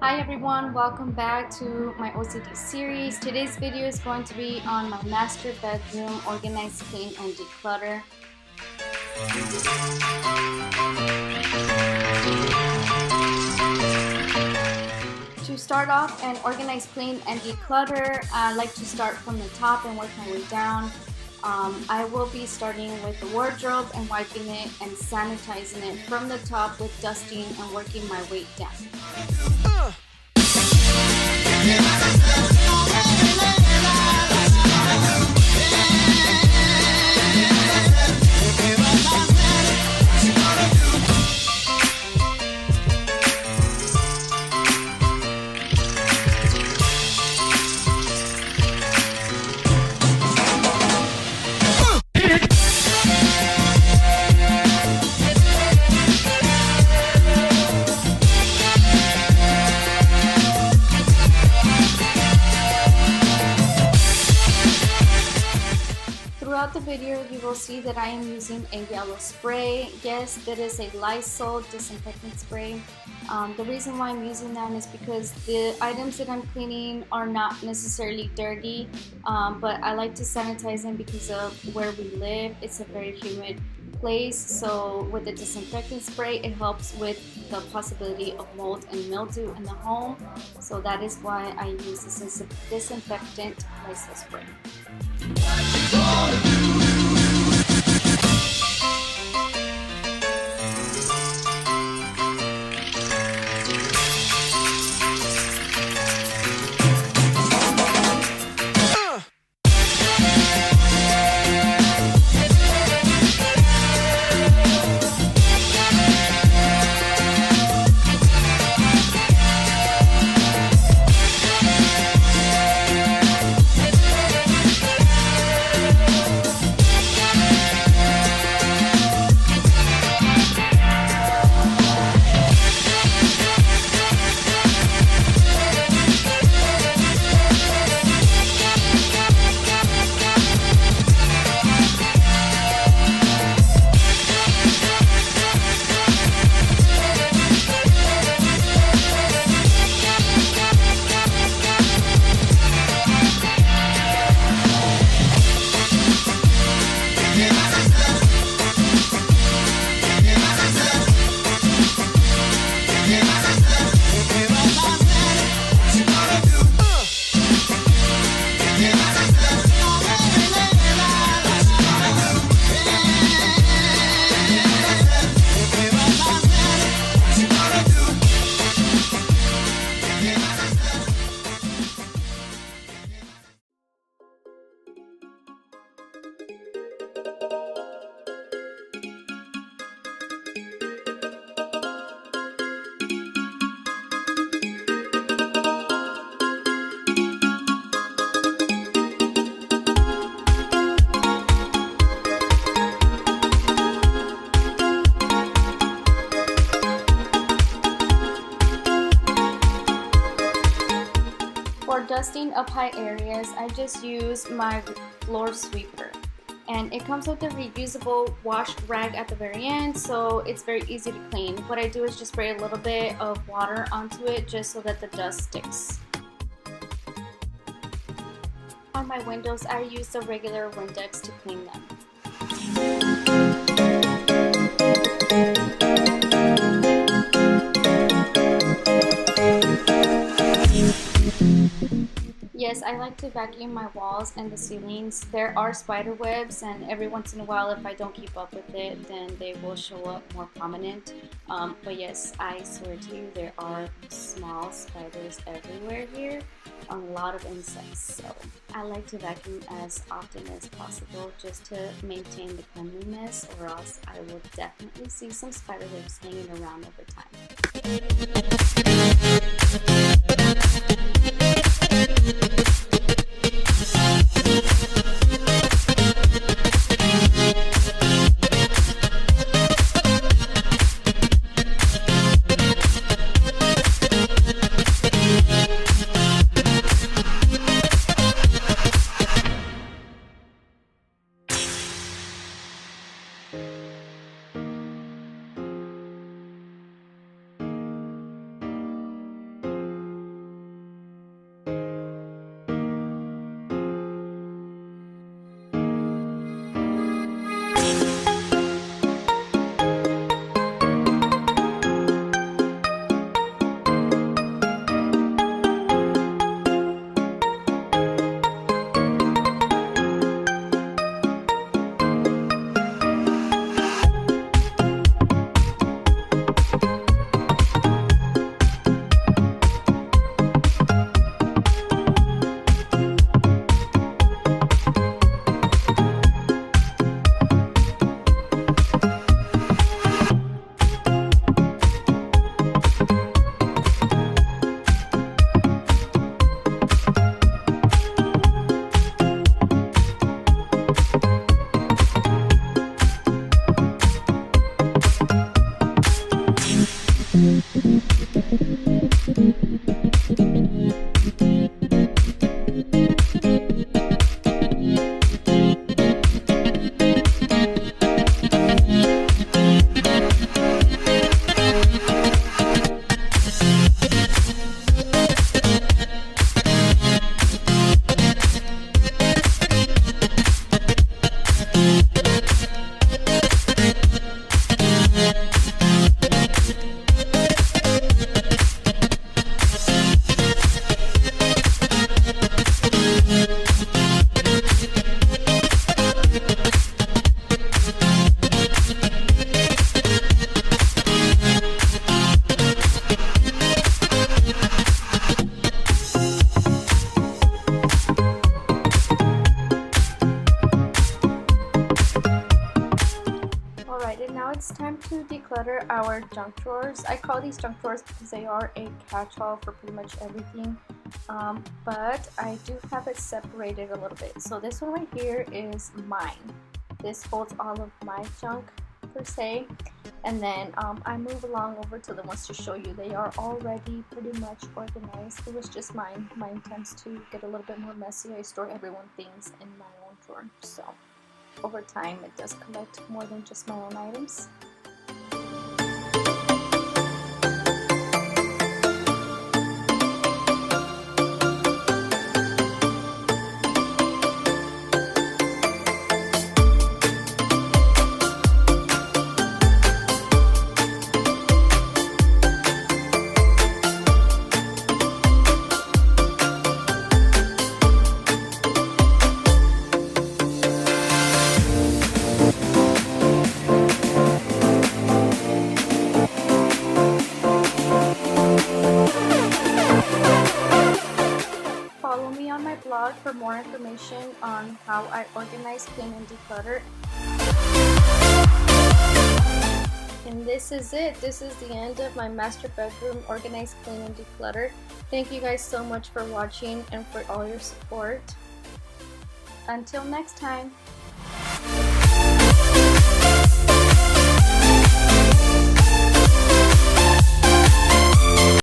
Hi everyone, welcome back to my OCD series. Today's video is going to be on my master bedroom, organize, clean, and declutter. To start off and organize, clean, and declutter, I like to start from the top and work my way down. I will be starting with the wardrobe and wiping it and sanitizing it from the top with dusting and working my way down. Throughout the video, you will see that I am using a yellow spray. Yes, that is a Lysol disinfectant spray. The reason why I'm using that is because the items that I'm cleaning are not necessarily dirty, but I like to sanitize them because of where we live. It's a very humid place, so with the disinfectant spray, it helps with the possibility of mold and mildew in the home. So that is why I use this disinfectant Lysol spray. For dusting up high areas, I just use my floor sweeper, and it comes with a reusable wash rag at the very end, so it's very easy to clean. What I do is just spray a little bit of water onto it just so that the dust sticks. On my windows, I use the regular Windex to clean them. Yes, I like to vacuum my walls and the ceilings. There are spider webs, and every once in a while, if I don't keep up with it, then they will show up more prominent. But yes, I swear to you, there are small spiders everywhere here, a lot of insects. So I like to vacuum as often as possible just to maintain the cleanliness, or else I will definitely see some spider webs hanging around over time. Alright, and now it's time to declutter our junk drawers. I call these junk drawers because they are a catch-all for pretty much everything, but I do have it separated a little bit. So this one right here is mine. This holds all of my junk per se, and then I move along over to the ones to show you. They are already pretty much organized. It was just mine. Mine tends to get a little bit more messy. I store everyone's things in my own drawer, so over time it does collect more than just my own items. Follow me on my blog for more information on how I organize, clean, and declutter. And this is it. This is the end of my master bedroom organize, clean, and declutter. Thank you guys so much for watching and for all your support. Until next time.